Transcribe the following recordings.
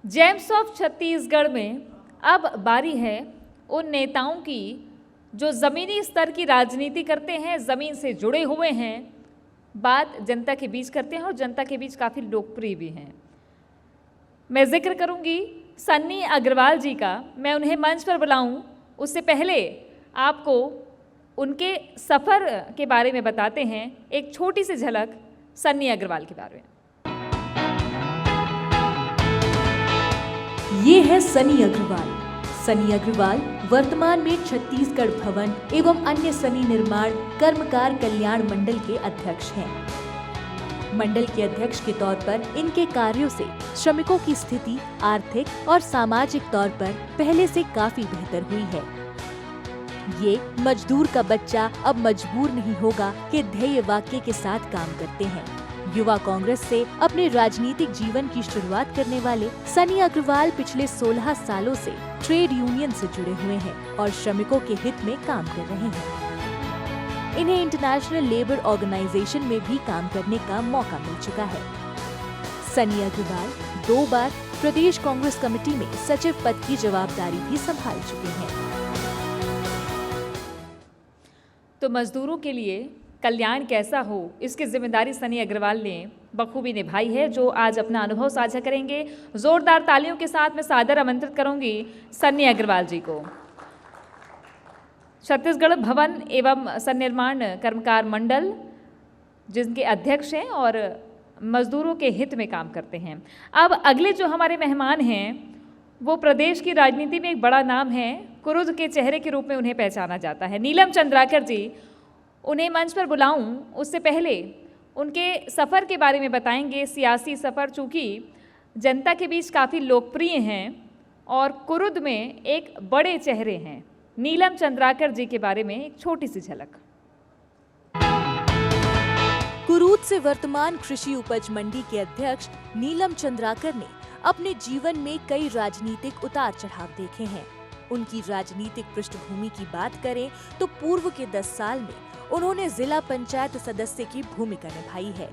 James of Chhattisgarh में अब बारी है उन नेताओं की जो ज़मीनी स्तर की राजनीति करते हैं, ज़मीन से जुड़े हुए हैं, बात जनता के बीच करते हैं और जनता के बीच काफ़ी लोकप्रिय भी हैं। मैं जिक्र करूंगी सन्नी अग्रवाल जी का। मैं उन्हें मंच पर बुलाऊं उससे पहले आपको उनके सफ़र के बारे में बताते हैं, एक छोटी सी झलक सन्नी अग्रवाल के बारे में। ये है सनी अग्रवाल। सनी अग्रवाल वर्तमान में छत्तीसगढ़ भवन एवं अन्य सनी निर्माण कर्मकार कल्याण मंडल के अध्यक्ष हैं। मंडल के अध्यक्ष के तौर पर इनके कार्यों से श्रमिकों की स्थिति आर्थिक और सामाजिक तौर पर पहले से काफी बेहतर हुई है। ये मजदूर का बच्चा अब मजबूर नहीं होगा के ध्येय वाक्य के साथ काम करते हैं। युवा कांग्रेस से अपने राजनीतिक जीवन की शुरुआत करने वाले सनी अग्रवाल पिछले 16 सालों से ट्रेड यूनियन से जुड़े हुए हैं और श्रमिकों के हित में काम कर रहे हैं। इन्हें इंटरनेशनल लेबर ऑर्गेनाइजेशन में भी काम करने का मौका मिल चुका है। सनी अग्रवाल 2 बार प्रदेश कांग्रेस कमेटी में सचिव पद की जवाबदारी भी संभाल चुके हैं। तो मजदूरों के लिए कल्याण कैसा हो, इसकी जिम्मेदारी सनी अग्रवाल ने बखूबी निभाई है, जो आज अपना अनुभव साझा करेंगे। जोरदार तालियों के साथ मैं सादर आमंत्रित करूंगी सन्नी अग्रवाल जी को। छत्तीसगढ़ भवन एवं सन्निर्माण कर्मकार मंडल जिनके अध्यक्ष हैं और मजदूरों के हित में काम करते हैं। अब अगले जो हमारे मेहमान हैं वो प्रदेश की राजनीति में एक बड़ा नाम है, कुरुद के चेहरे के रूप में उन्हें पहचाना जाता है। नीलम चंद्राकर जी, उन्हें मंच पर बुलाऊं उससे पहले उनके सफ़र के बारे में बताएंगे। सियासी सफ़र चूँकि जनता के बीच काफ़ी लोकप्रिय हैं और कुरुद में एक बड़े चेहरे हैं। नीलम चंद्राकर जी के बारे में एक छोटी सी झलक। कुरुद से वर्तमान कृषि उपज मंडी के अध्यक्ष नीलम चंद्राकर ने अपने जीवन में कई राजनीतिक उतार चढ़ाव देखे हैं। उनकी राजनीतिक पृष्ठभूमि की बात करें तो पूर्व के 10 साल में उन्होंने जिला पंचायत सदस्य की भूमिका निभाई है।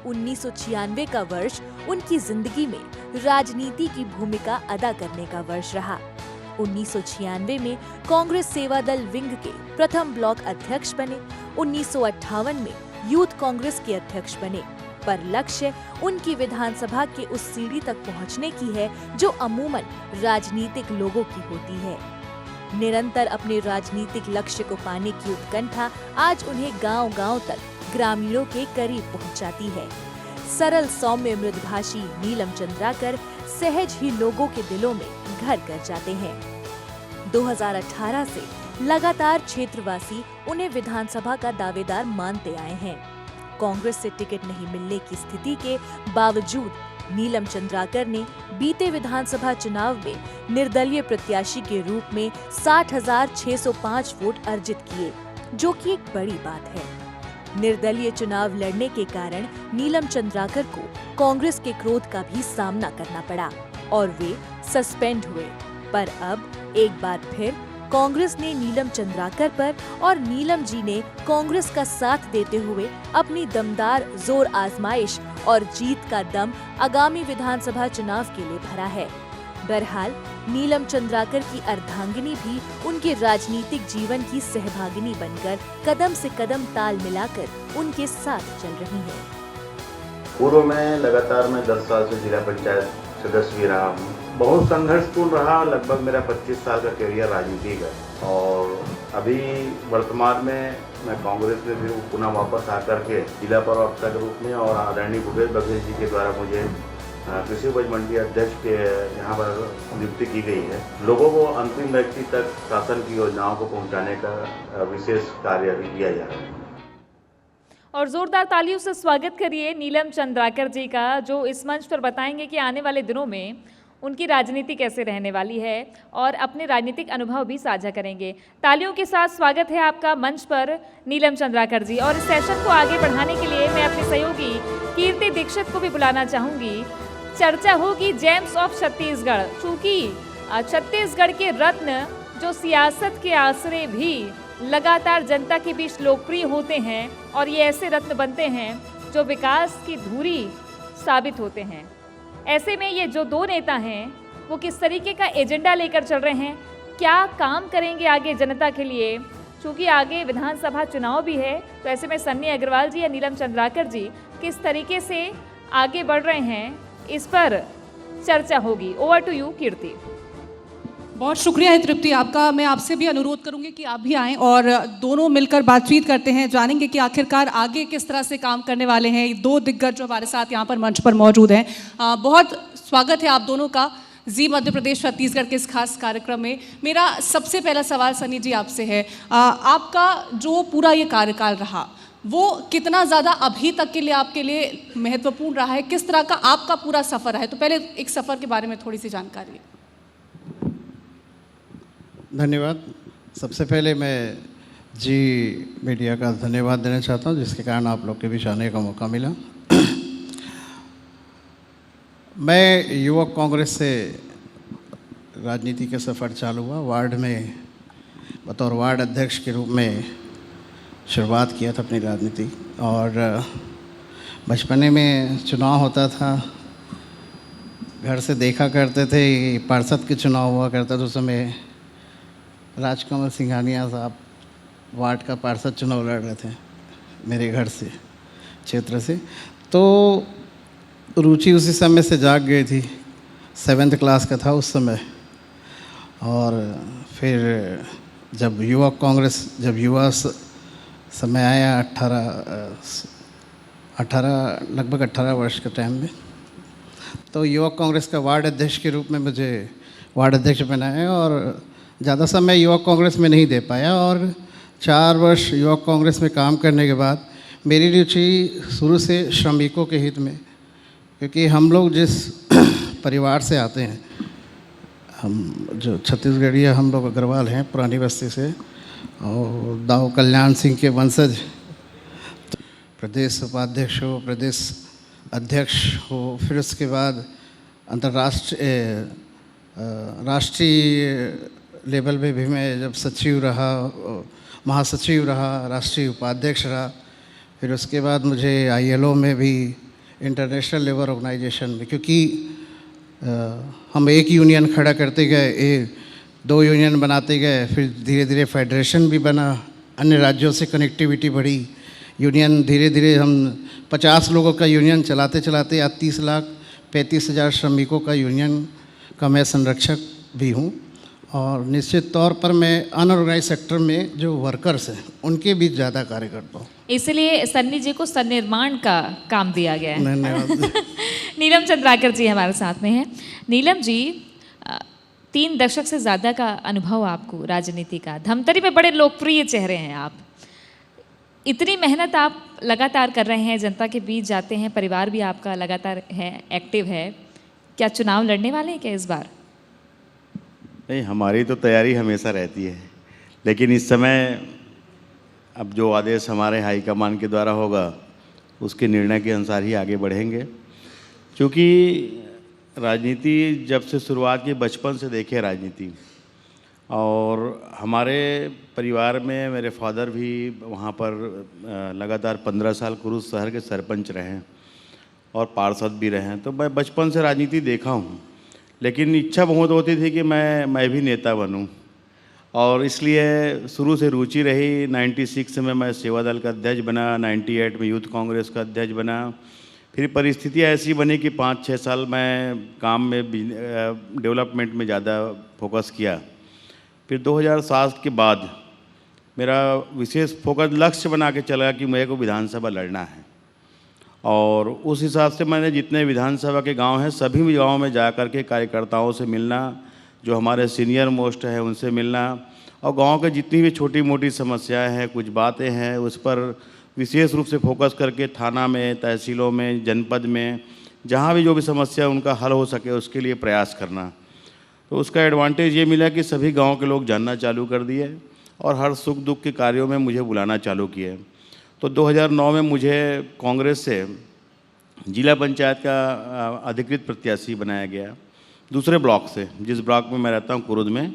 1996 का वर्ष उनकी जिंदगी में राजनीति की भूमिका अदा करने का वर्ष रहा। 1996 में कांग्रेस सेवा दल विंग के प्रथम ब्लॉक अध्यक्ष बने। 1958 में यूथ कांग्रेस के अध्यक्ष बने, पर लक्ष्य उनकी विधानसभा के उस सीढ़ी तक पहुंचने की है जो अमूमन राजनीतिक लोगों की होती है। निरंतर अपने राजनीतिक लक्ष्य को पाने की उत्कंठा आज उन्हें गांव-गांव तक ग्रामीणों के करीब पहुंचाती है। सरल सौम्य मृदुभाषी नीलम चंद्राकर सहज ही लोगों के दिलों में घर कर जाते हैं। 2018 से लगातार क्षेत्रवासी उन्हें विधानसभा का दावेदार मानते आए हैं। कांग्रेस से टिकट नहीं मिलने की स्थिति के बावजूद नीलम चंद्राकर ने बीते विधानसभा चुनाव में निर्दलीय प्रत्याशी के रूप में 60,605 वोट अर्जित किए, जो कि एक बड़ी बात है। निर्दलीय चुनाव लड़ने के कारण नीलम चंद्राकर को कांग्रेस के क्रोध का भी सामना करना पड़ा और वे सस्पेंड हुए। पर अब एक बार फिर कांग्रेस ने नीलम चंद्राकर पर और नीलम जी ने कांग्रेस का साथ देते हुए अपनी दमदार जोर आजमाइश और जीत का दम आगामी विधानसभा चुनाव के लिए भरा है। बहरहाल नीलम चंद्राकर की अर्धांगिनी भी उनके राजनीतिक जीवन की सहभागिनी बनकर कदम से कदम ताल मिलाकर उनके साथ चल रही हैं। पूर्व में लगातार मैं 10 साल से जिला पंचायत सदस्य भी रहा हूँ। बहुत संघर्षपूर्ण रहा। लगभग मेरा 25 साल का करियर राजनीति का, और अभी वर्तमान में मैं कांग्रेस में भी पुनः वापस आकर के जिला प्रवक्ता के रूप में और आदरणीय भूपेश बघेल जी के द्वारा मुझे कृषि उपज मंडी अध्यक्ष के यहाँ पर नियुक्ति की गई है। लोगों को अंतिम व्यक्ति तक शासन की योजनाओं को पहुँचाने का विशेष कार्य अभी किया जा रहा है। और जोरदार तालियों से स्वागत करिए नीलम चंद्राकर जी का, जो इस मंच पर बताएंगे कि आने वाले दिनों में उनकी राजनीति कैसे रहने वाली है और अपने राजनीतिक अनुभव भी साझा करेंगे। तालियों के साथ स्वागत है आपका मंच पर नीलम चंद्राकर जी। और इस सेशन को आगे बढ़ाने के लिए मैं अपने सहयोगी कीर्ति दीक्षित को भी बुलाना चाहूँगी। चर्चा होगी जेम्स ऑफ छत्तीसगढ़, चूँकि छत्तीसगढ़ के रत्न जो सियासत के आसरे भी लगातार जनता के बीच लोकप्रिय होते हैं और ये ऐसे रत्न बनते हैं जो विकास की धुरी साबित होते हैं। ऐसे में ये जो दो नेता हैं वो किस तरीके का एजेंडा लेकर चल रहे हैं, क्या काम करेंगे आगे जनता के लिए, क्योंकि आगे विधानसभा चुनाव भी है, तो ऐसे में सन्नी अग्रवाल जी या नीलम चंद्राकर जी किस तरीके से आगे बढ़ रहे हैं, इस पर चर्चा होगी। ओवर टू यू कीर्ति। बहुत शुक्रिया है तृप्ति आपका। मैं आपसे भी अनुरोध करूंगी कि आप भी आएं और दोनों मिलकर बातचीत करते हैं, जानेंगे कि आखिरकार आगे किस तरह से काम करने वाले हैं। दो दिग्गज जो हमारे साथ यहाँ पर मंच पर मौजूद हैं। बहुत स्वागत है आप दोनों का जी मध्य प्रदेश छत्तीसगढ़ के इस खास कार्यक्रम में। मेरा सबसे पहला सवाल सन्नी जी आपसे है, आपका जो पूरा ये कार्यकाल रहा वो कितना ज़्यादा अभी तक के लिए आपके लिए महत्वपूर्ण रहा है, किस तरह का आपका पूरा सफ़र है? तो पहले एक सफ़र के बारे में थोड़ी सी जानकारी। धन्यवाद। सबसे पहले मैं जी मीडिया का धन्यवाद देना चाहता हूँ, जिसके कारण आप लोग के बीच आने का मौका मिला। मैं युवक कांग्रेस से राजनीति का सफ़र चालू हुआ। वार्ड में बतौर वार्ड अध्यक्ष के रूप में शुरुआत किया था अपनी राजनीति, और बचपने में चुनाव होता था, घर से देखा करते थे, पार्षद के चुनाव हुआ करता था। उस समय राजकमल सिंघानिया साहब वार्ड का पार्षद चुनाव लड़ रहे थे मेरे घर से, क्षेत्र से। तो रुचि उसी समय से जाग गई थी, 7th क्लास का था उस समय। और फिर जब युवक कांग्रेस, जब युवा समय आया, 18 लगभग 18 वर्ष के टाइम में, तो युवक कांग्रेस का वार्ड अध्यक्ष के रूप में मुझे वार्ड अध्यक्ष बनाया, और ज़्यादा समय युवक कांग्रेस में नहीं दे पाया। और 4 वर्ष युवक कांग्रेस में काम करने के बाद मेरी रुचि शुरू से श्रमिकों के हित में, क्योंकि हम लोग जिस परिवार से आते हैं, हम जो छत्तीसगढ़ी हम लोग अग्रवाल हैं, पुरानी बस्ती से, और दाऊ कल्याण सिंह के वंशज, तो प्रदेश उपाध्यक्ष हो, प्रदेश अध्यक्ष हो, फिर उसके बाद राष्ट्रीय लेवल पे भी मैं जब सचिव रहा, महासचिव रहा, राष्ट्रीय उपाध्यक्ष रहा। फिर उसके बाद मुझे ILO में भी, इंटरनेशनल लेबर ऑर्गेनाइजेशन में, क्योंकि हम एक यूनियन खड़ा करते गए, 2 यूनियन बनाते गए, फिर धीरे धीरे फेडरेशन भी बना, अन्य राज्यों से कनेक्टिविटी बढ़ी, यूनियन धीरे धीरे हम 50 लोगों का यूनियन चलाते चलाते आज 30,35,000 श्रमिकों का यूनियन का मैं संरक्षक भी हूँ। और निश्चित तौर पर मैं अनऑर्गेनाइज सेक्टर में जो वर्कर्स हैं उनके बीच ज़्यादा कार्य करता हूँ, इसलिए सन्नी जी को सन्निर्माण का काम दिया गया है। धन्यवाद। नीलम चंद्राकर जी हमारे साथ में हैं। नीलम जी, 3 दशक से ज़्यादा का अनुभव आपको राजनीति का, धमतरी पे बड़े लोकप्रिय चेहरे हैं आप। इतनी मेहनत आप लगातार कर रहे हैं, जनता के बीच जाते हैं, परिवार भी आपका लगातार है, एक्टिव है। क्या चुनाव लड़ने वाले हैं क्या इस बार? नहीं, हमारी तो तैयारी हमेशा रहती है, लेकिन इस समय अब जो आदेश हमारे हाईकमान के द्वारा होगा उसके निर्णय के अनुसार ही आगे बढ़ेंगे। क्योंकि राजनीति जब से शुरुआत की, बचपन से देखे राजनीति, और हमारे परिवार में मेरे फादर भी वहाँ पर लगातार 15 साल कुरुद शहर के सरपंच रहे हैं और पार्षद भी रहे हैं। तो मैं बचपन से राजनीति देखा हूँ, लेकिन इच्छा बहुत होती थी कि मैं भी नेता बनूं, और इसलिए शुरू से रुचि रही। 96 में मैं सेवा दल का अध्यक्ष बना, 98 में यूथ कांग्रेस का अध्यक्ष बना। फिर परिस्थितियाँ ऐसी बनी कि 5-6 साल मैं काम में डेवलपमेंट में ज़्यादा फोकस किया। फिर 2007 के बाद मेरा विशेष फोकस लक्ष्य बना के चला कि मेरे को विधानसभा लड़ना है, और उस हिसाब से मैंने जितने विधानसभा के गांव हैं सभी गांवों में जा कर के कार्यकर्ताओं से मिलना, जो हमारे सीनियर मोस्ट हैं उनसे मिलना, और गांव के जितनी भी छोटी मोटी समस्याएं हैं, कुछ बातें हैं, उस पर विशेष रूप से फोकस करके थाना में, तहसीलों में, जनपद में, जहां भी जो भी समस्या उनका हल हो सके उसके लिए प्रयास करना। तो उसका एडवांटेज ये मिला कि सभी गाँव के लोग जानना चालू कर दिए और हर सुख दुख के कार्यों में मुझे बुलाना चालू किए। तो 2009 में मुझे कांग्रेस से जिला पंचायत का अधिकृत प्रत्याशी बनाया गया, दूसरे ब्लॉक से, जिस ब्लॉक में मैं रहता हूँ कुरुद में,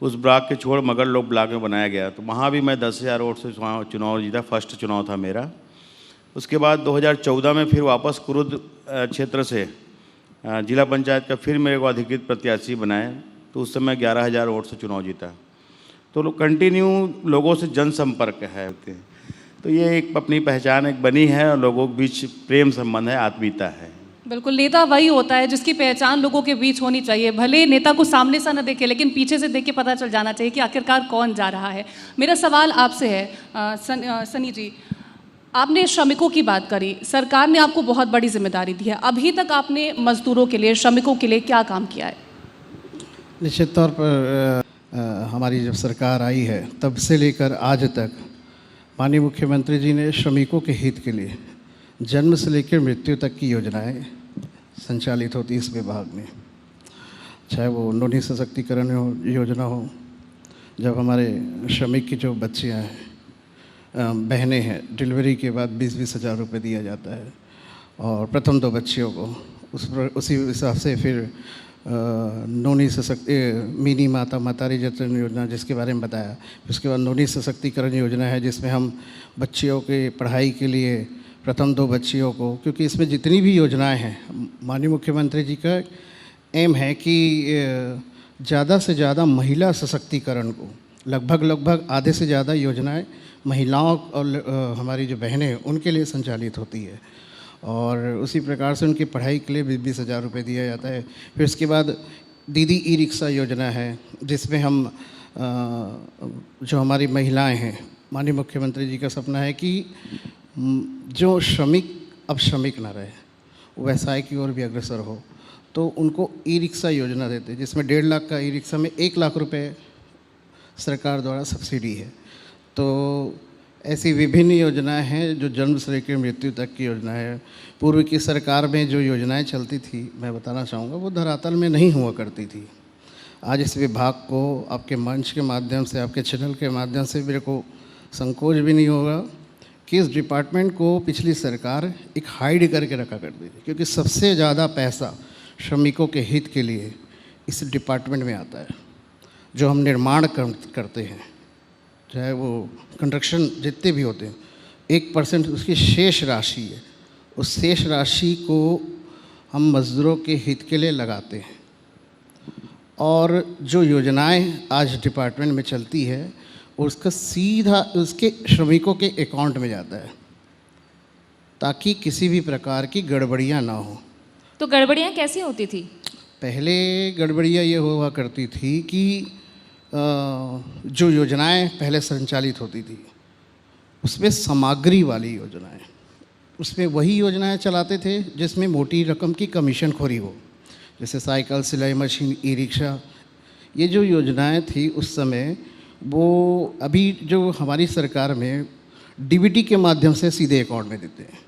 उस ब्लॉक के छोड़ मगरलोक ब्लॉक में बनाया गया। तो वहाँ भी मैं 10,000 वोट से चुनाव जीता, फर्स्ट चुनाव था मेरा। उसके बाद 2014 में फिर वापस कुरुद क्षेत्र से जिला पंचायत का फिर मेरे को अधिकृत प्रत्याशी बनाए, तो उस समय 11,000 वोट से चुनाव जीता। तो लोग कंटिन्यू लोगों से जनसंपर्क है, तो ये एक अपनी पहचान एक बनी है और लोगों के बीच प्रेम संबंध है, आत्मीयता है। बिल्कुल, नेता वही होता है जिसकी पहचान लोगों के बीच होनी चाहिए। भले नेता को सामने से न देखे, लेकिन पीछे से देख के पता चल जाना चाहिए कि आखिरकार कौन जा रहा है। मेरा सवाल आपसे है सनी जी, आपने श्रमिकों की बात करी, सरकार ने आपको बहुत बड़ी जिम्मेदारी दी है। अभी तक आपने मजदूरों के लिए, श्रमिकों के लिए क्या काम किया है? निश्चित तौर पर हमारी जब सरकार आई है तब से लेकर आज तक माननीय मुख्यमंत्री जी ने श्रमिकों के हित के लिए जन्म से लेकर मृत्यु तक की योजनाएं संचालित होती इस विभाग में, चाहे वो नोनी सशक्तिकरण योजना हो, जब हमारे श्रमिक की जो बच्चियाँ हैं, बहनें हैं, डिलीवरी के बाद 20-20 हज़ार रुपये दिया जाता है, और प्रथम 2 बच्चियों को उसी हिसाब से फिर नोनी मिनी माता मातारी जतन योजना जिसके बारे में बताया, उसके बाद नोनी सशक्तिकरण योजना है जिसमें हम बच्चियों के पढ़ाई के लिए प्रथम 2 बच्चियों को, क्योंकि इसमें जितनी भी योजनाएं हैं माननीय मुख्यमंत्री जी का एम है कि ज़्यादा से ज़्यादा महिला सशक्तिकरण को, लगभग आधे से ज़्यादा योजनाएं महिलाओं और हमारी जो बहनें हैं उनके लिए संचालित होती है, और उसी प्रकार से उनकी पढ़ाई के लिए 20-20 हज़ार रुपये दिया जाता है। फिर उसके बाद दीदी ई रिक्शा योजना है जिसमें हम जो हमारी महिलाएं हैं, माननीय मुख्यमंत्री जी का सपना है कि जो श्रमिक अब श्रमिक ना रहे, व्यवसाय की ओर भी अग्रसर हो, तो उनको ई रिक्शा योजना देते हैं जिसमें 1.5 लाख का ई रिक्शा में 1 लाख रुपये सरकार द्वारा सब्सिडी है। तो ऐसी विभिन्न योजनाएं हैं जो जन्म से लेकर मृत्यु तक की योजना है। पूर्व की सरकार में जो योजनाएं चलती थी, मैं बताना चाहूँगा, वो धरातल में नहीं हुआ करती थी। आज इस विभाग को आपके मंच के माध्यम से, आपके चैनल के माध्यम से मेरे को संकोच भी नहीं होगा कि इस डिपार्टमेंट को पिछली सरकार एक हाइड करके रखा करती थी, क्योंकि सबसे ज़्यादा पैसा श्रमिकों के हित के लिए इस डिपार्टमेंट में आता है। जो हम निर्माण करते हैं, चाहे वो कंस्ट्रक्शन जितने भी होते हैं, 1% उसकी शेष राशि है, उस शेष राशि को हम मज़दूरों के हित के लिए लगाते हैं। और जो योजनाएं आज डिपार्टमेंट में चलती है उसका सीधा उसके श्रमिकों के अकाउंट में जाता है, ताकि किसी भी प्रकार की गड़बड़ियां ना हो। तो गड़बड़ियाँ कैसी होती थी? पहले गड़बड़ियां ये हुआ करती थी कि जो योजनाएं पहले संचालित होती थी उसमें सामग्री वाली योजनाएं, उसमें वही योजनाएं चलाते थे जिसमें मोटी रकम की कमीशन खोरी हो, जैसे साइकिल, सिलाई मशीन, ई रिक्शा। ये जो योजनाएं थी उस समय, वो अभी जो हमारी सरकार में डीबीटी के माध्यम से सीधे अकाउंट में देते हैं,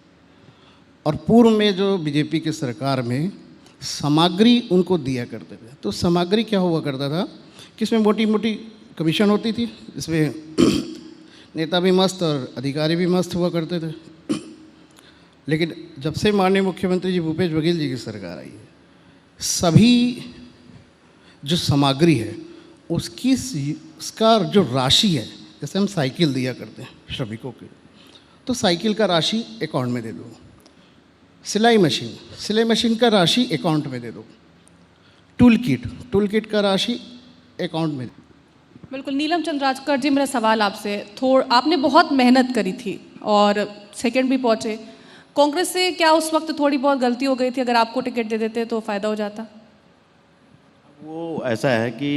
और पूर्व में जो बीजेपी की सरकार में सामग्री उनको दिया करते थे। तो सामग्री क्या हुआ करता था कि इसमें मोटी मोटी कमीशन होती थी, इसमें नेता भी मस्त और अधिकारी भी मस्त हुआ करते थे। लेकिन जब से माननीय मुख्यमंत्री जी भूपेश बघेल जी की सरकार आई है, सभी जो सामग्री है उसका जो राशि है, जैसे हम साइकिल दिया करते हैं श्रमिकों के, तो साइकिल का राशि अकाउंट में दे दो, सिलाई मशीन का राशि अकाउंट में दे दो, टूल किट का राशि अकाउंट में। बिल्कुल। नीलम चंद्राकर जी, मेरा सवाल आपसे, आपने बहुत मेहनत करी थी और सेकंड भी पहुंचे। कांग्रेस से क्या उस वक्त थोड़ी बहुत गलती हो गई थी? अगर आपको टिकट दे देते तो फ़ायदा हो जाता? वो ऐसा है कि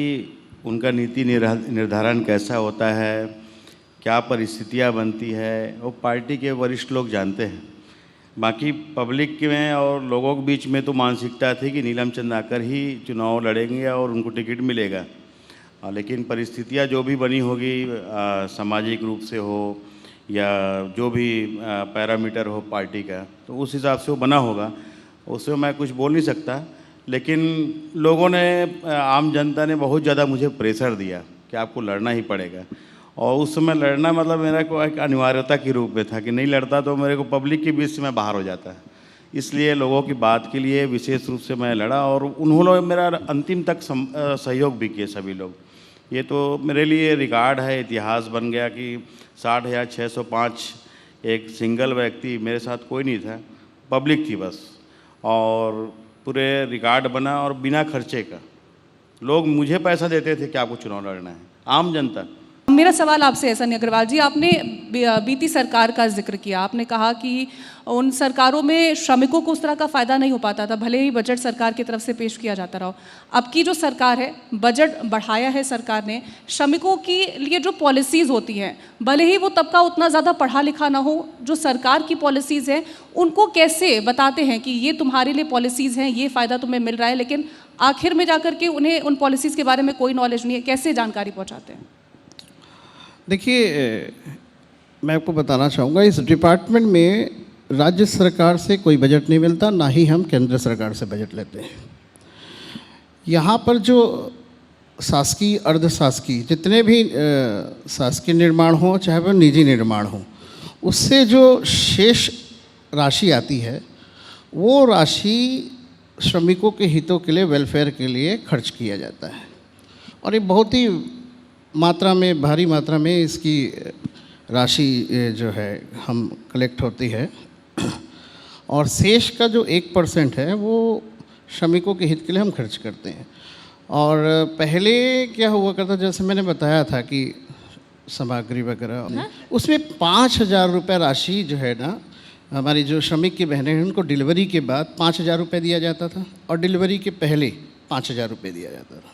उनका नीति निर्धारण कैसा होता है, क्या परिस्थितियां बनती है, वो पार्टी के वरिष्ठ लोग जानते हैं। बाकी पब्लिक में और लोगों के बीच में तो मानसिकता थी कि नीलम चंद्राकर ही चुनाव लड़ेंगे और उनको टिकट मिलेगा, लेकिन परिस्थितियां जो भी बनी होगी, सामाजिक रूप से हो या जो भी पैरामीटर हो पार्टी का, तो उस हिसाब से वो बना होगा, उसमें मैं कुछ बोल नहीं सकता। लेकिन लोगों ने, आम जनता ने बहुत ज़्यादा मुझे प्रेशर दिया कि आपको लड़ना ही पड़ेगा, और उस समय लड़ना मतलब मेरा को एक अनिवार्यता के रूप में था कि नहीं लड़ता तो मेरे को पब्लिक के बीच से मैं बाहर हो जाता। इसलिए लोगों की बात के लिए विशेष रूप से मैं लड़ा, और उन्होंने मेरा अंतिम तक सहयोग भी किए सभी लोग। ये तो मेरे लिए रिकॉर्ड है, इतिहास बन गया कि 60,605 एक सिंगल व्यक्ति, मेरे साथ कोई नहीं था, पब्लिक थी बस, और पूरे रिकॉर्ड बना और बिना खर्चे का। लोग मुझे पैसा देते थे कि आपको चुनाव लड़ना है, आम जनता। मेरा सवाल आपसे है सन्नी अग्रवाल जी, आपने बीती सरकार का जिक्र किया, आपने कहा कि उन सरकारों में श्रमिकों को उस तरह का फ़ायदा नहीं हो पाता था, भले ही बजट सरकार की तरफ से पेश किया जाता रहा। अब की जो सरकार है, बजट बढ़ाया है सरकार ने, श्रमिकों के लिए जो पॉलिसीज़ होती हैं, भले ही वो तबका उतना ज़्यादा पढ़ा लिखा ना हो, जो सरकार की पॉलिसीज़ हैं उनको कैसे बताते हैं कि ये तुम्हारे लिए पॉलिसीज़ हैं, ये फ़ायदा तुम्हें मिल रहा है, लेकिन आखिर में जाकर के उन्हें उन पॉलिसीज़ के बारे में कोई नॉलेज नहीं है, कैसे जानकारी पहुँचाते हैं? देखिए, मैं आपको बताना चाहूँगा, इस डिपार्टमेंट में राज्य सरकार से कोई बजट नहीं मिलता, ना ही हम केंद्र सरकार से बजट लेते हैं। यहाँ पर जो शासकीय अर्ध शासकीय जितने भी शासकीय निर्माण हो चाहे वह निजी निर्माण हो, उससे जो शेष राशि आती है वो राशि श्रमिकों के हितों के लिए, वेलफेयर के लिए खर्च किया जाता है। और ये बहुत ही मात्रा में, भारी मात्रा में इसकी राशि जो है हम कलेक्ट होती है। और शेष का जो 1% है वो श्रमिकों के हित के लिए हम खर्च करते हैं। और पहले क्या हुआ करता, जैसे मैंने बताया था कि सामग्री वगैरह, उसमें 5,000 रुपये राशि जो है ना, हमारी जो श्रमिक की बहनें हैं उनको डिलीवरी के बाद 5,000 रुपये दिया जाता था और डिलीवरी के पहले 5,000 रुपये दिया जाता था।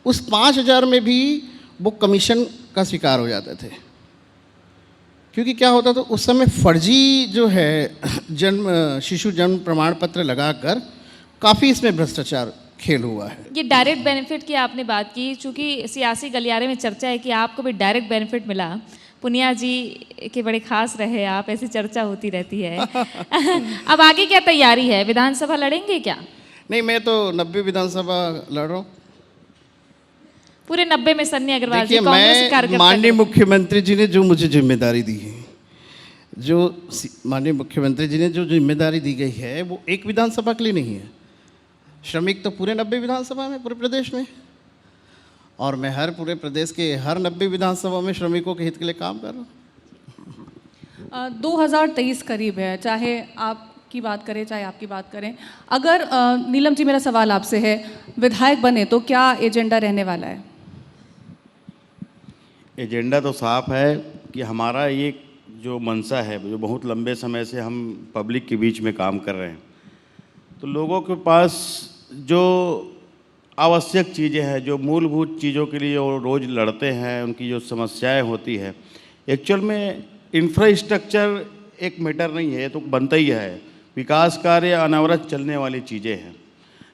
उस 5,000 में भी वो कमीशन का शिकार हो जाते थे, क्योंकि क्या होता था उस समय फर्जी जो है शिशु जन्म प्रमाण पत्र लगाकर काफ़ी इसमें भ्रष्टाचार खेल हुआ है। ये डायरेक्ट बेनिफिट की आपने बात की, चूँकि सियासी गलियारे में चर्चा है कि आपको भी डायरेक्ट बेनिफिट मिला, पुनिया जी के बड़े खास रहे आप, ऐसी चर्चा होती रहती है। अब आगे क्या तैयारी है, विधानसभा लड़ेंगे क्या? नहीं, मैं तो 90 विधानसभा लड़ रहा हूँ। पूरे 90 में सन्नी अग्रवाल जी देखिए, कांग्रेस के मैं कार्यकर्ता माननीय मुख्यमंत्री जी ने जो मुझे जिम्मेदारी दी है, जो माननीय मुख्यमंत्री जी ने जो जिम्मेदारी दी गई है वो एक विधानसभा के लिए नहीं है। श्रमिक तो पूरे 90 विधानसभा में, पूरे प्रदेश में, और मैं पूरे प्रदेश के हर 90 विधानसभा में श्रमिकों के हित के लिए काम कर रहा हूँ। 2023 करीब है, चाहे आपकी बात करें चाहे आपकी बात करें, अगर नीलम जी, मेरा सवाल आपसे है, विधायक बने तो क्या एजेंडा रहने वाला है? एजेंडा तो साफ है कि हमारा ये जो मंशा है, जो बहुत लंबे समय से हम पब्लिक के बीच में काम कर रहे हैं, तो लोगों के पास जो आवश्यक चीज़ें हैं, जो मूलभूत चीज़ों के लिए वो रोज़ लड़ते हैं, उनकी जो समस्याएं होती है, एक्चुअल में इंफ्रास्ट्रक्चर एक मैटर नहीं है, तो बनता ही है, विकास कार्य अनवरत चलने वाली चीज़ें हैं।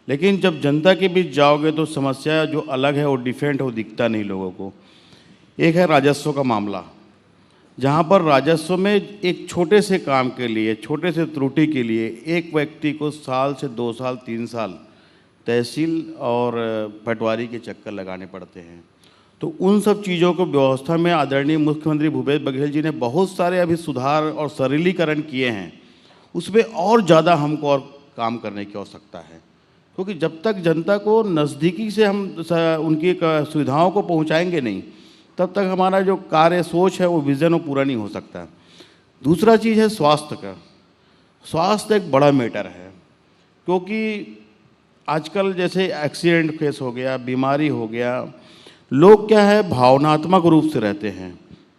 लेकिन जब जनता के बीच जाओगे तो समस्या जो अलग है वो डिफरेंट हो, दिखता नहीं लोगों को। एक है राजस्व का मामला, जहाँ पर राजस्व में एक छोटे से काम के लिए, छोटे से त्रुटि के लिए एक व्यक्ति को साल से 2 साल 3 साल तहसील और पटवारी के चक्कर लगाने पड़ते हैं। तो उन सब चीज़ों को व्यवस्था में आदरणीय मुख्यमंत्री भूपेश बघेल जी ने बहुत सारे अभी सुधार और सरलीकरण किए हैं, उसमें और ज़्यादा हमको और काम करने की आवश्यकता है, क्योंकि जब तक जनता को नज़दीकी से हम उनकी सुविधाओं को पहुंचाएंगे नहीं, तब तक हमारा जो कार्य सोच है वो विज़न वो पूरा नहीं हो सकता। दूसरा चीज़ है स्वास्थ्य का। स्वास्थ्य एक बड़ा मैटर है, क्योंकि आजकल जैसे एक्सीडेंट केस हो गया, बीमारी हो गया, लोग क्या है भावनात्मक रूप से रहते हैं,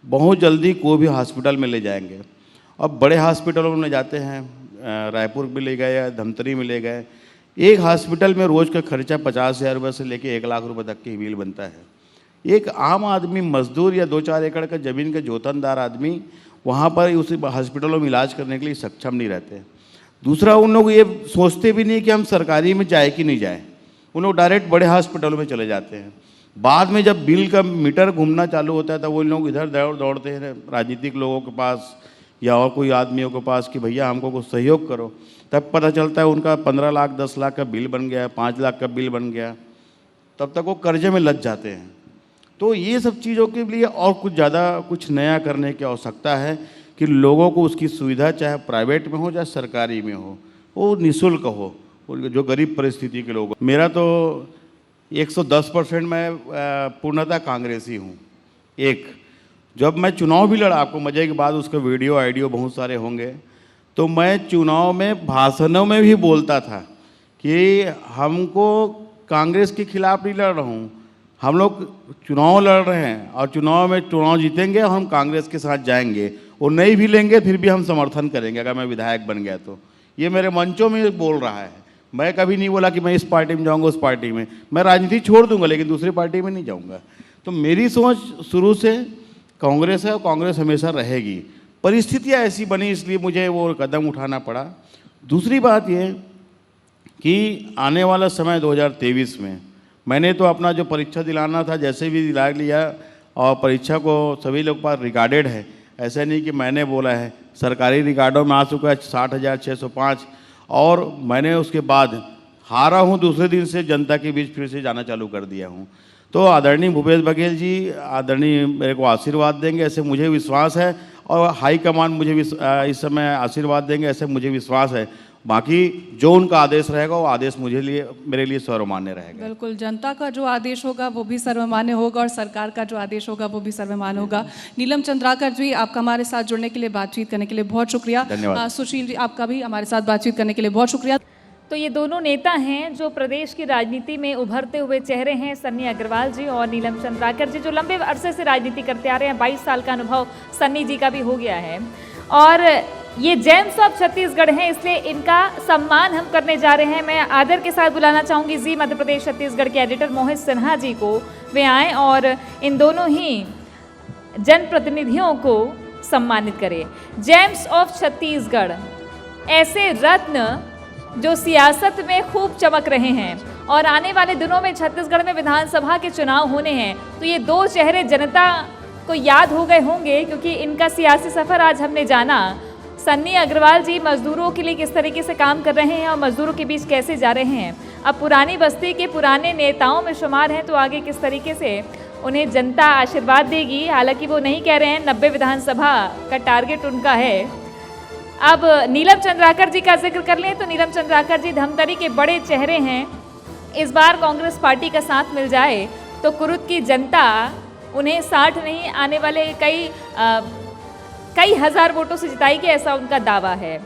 बहुत जल्दी कोई भी हॉस्पिटल में ले जाएंगे। अब बड़े हॉस्पिटलों में ले जाते हैं, रायपुर भी ले गए, धमतरी में ले गए, एक हॉस्पिटल में रोज़ का खर्चा 50,000 रुपये से लेके 1 लाख रुपये तक की बिल बनता है। एक आम आदमी, मजदूर या 2-4 एकड़ का ज़मीन का जोतनदार आदमी वहाँ पर उस हॉस्पिटलों में इलाज करने के लिए सक्षम नहीं रहते। दूसरा, उन लोग ये सोचते भी नहीं कि हम सरकारी में जाए कि नहीं जाए, उन लोग डायरेक्ट बड़े हॉस्पिटलों में चले जाते हैं। बाद में जब बिल का मीटर घूमना चालू होता है तो वो लोग इधर दौड़ते हैं राजनीतिक लोगों के पास या और कोई आदमियों के पास कि भैया हमको कुछ सहयोग करो। तब पता चलता है उनका 15 लाख 10 लाख का बिल बन गया, 5 लाख का बिल बन गया, तब तक वो कर्जे में लग जाते हैं। तो ये सब चीज़ों के लिए और कुछ ज़्यादा कुछ नया करने की आवश्यकता है कि लोगों को उसकी सुविधा चाहे प्राइवेट में हो चाहे सरकारी में हो, वो निःशुल्क हो, जो गरीब परिस्थिति के लोग। मेरा तो 110% मैं पूर्णतः कांग्रेसी हूँ। एक, जब मैं चुनाव भी लड़ा, आपको मज़े की बात, उसके वीडियो आइडियो बहुत सारे होंगे, तो मैं चुनाव में भाषणों में भी बोलता था कि हमको कांग्रेस के खिलाफ नहीं लड़ रहा हूँ, हम लोग चुनाव लड़ रहे हैं और चुनाव जीतेंगे और हम कांग्रेस के साथ जाएंगे, और नहीं भी लेंगे फिर भी हम समर्थन करेंगे अगर मैं विधायक बन गया तो। ये मेरे मंचों में बोल रहा है, मैं कभी नहीं बोला कि मैं इस पार्टी में जाऊंगा उस पार्टी में, मैं राजनीति छोड़ दूंगा लेकिन दूसरी पार्टी में नहीं जाऊंगा। तो मेरी सोच शुरू से कांग्रेस है और कांग्रेस हमेशा रहेगी। परिस्थितियाँ ऐसी बनी इसलिए मुझे वो कदम उठाना पड़ा। दूसरी बात ये कि आने वाला समय 2023 में मैंने तो अपना जो परीक्षा दिलाना था जैसे भी दिला लिया, और परीक्षा को सभी लोग पास रिकॉर्डेड है, ऐसा नहीं कि मैंने बोला है, सरकारी रिकॉर्डों में आ चुका है 60,605, और मैंने उसके बाद हारा हूँ, दूसरे दिन से जनता के बीच फिर से जाना चालू कर दिया हूँ। तो आदरणीय भूपेश बघेल जी आदरणीय मेरे को आशीर्वाद देंगे ऐसे मुझे विश्वास है, और हाईकमान मुझे इस समय आशीर्वाद देंगे ऐसे मुझे विश्वास है। बाकी जो उनका आदेश रहेगा वो आदेश मेरे लिए सर्वमान्य रहेगा। बिल्कुल, जनता का जो आदेश होगा वो भी सर्वमान्य होगा और सरकार का जो आदेश होगा वो भी सर्वमान्य होगा। नीलम चंद्राकर जी, आपका हमारे साथ जुड़ने के लिए, बातचीत करने के लिए बहुत शुक्रिया। धन्यवाद। सुशील जी, आपका भी हमारे साथ बातचीत करने के लिए बहुत शुक्रिया। तो ये दोनों नेता हैं जो प्रदेश की राजनीति में उभरते हुए चेहरे हैं, सन्नी अग्रवाल जी और नीलम चंद्राकर जी, जो लंबे अरसे से राजनीति करते आ रहे हैं। 22 साल का अनुभव सन्नी जी का भी हो गया है, और ये जेम्स ऑफ छत्तीसगढ़ हैं, इसलिए इनका सम्मान हम करने जा रहे हैं। मैं आदर के साथ बुलाना चाहूँगी जी मध्य प्रदेश छत्तीसगढ़ के एडिटर मोहित सिन्हा जी को, वे आएँ और इन दोनों ही जनप्रतिनिधियों को सम्मानित करें। जेम्स ऑफ छत्तीसगढ़, ऐसे रत्न जो सियासत में खूब चमक रहे हैं, और आने वाले दिनों में छत्तीसगढ़ में विधानसभा के चुनाव होने हैं, तो ये दो चेहरे जनता को याद हो गए होंगे, क्योंकि इनका सियासी सफ़र आज हमने जाना। सन्नी अग्रवाल जी मजदूरों के लिए किस तरीके से काम कर रहे हैं और मजदूरों के बीच कैसे जा रहे हैं, अब पुरानी बस्ती के पुराने नेताओं में शुमार हैं, तो आगे किस तरीके से उन्हें जनता आशीर्वाद देगी। हालांकि वो नहीं कह रहे हैं, 90 विधानसभा का टारगेट उनका है। अब नीलम चंद्राकर जी का जिक्र कर लें तो नीलम चंद्राकर जी धमतरी के बड़े चेहरे हैं। इस बार कांग्रेस पार्टी का साथ मिल जाए तो कुरुद की जनता उन्हें 60 नहीं, आने वाले कई हजार वोटों से जिताएगी, ऐसा उनका दावा है।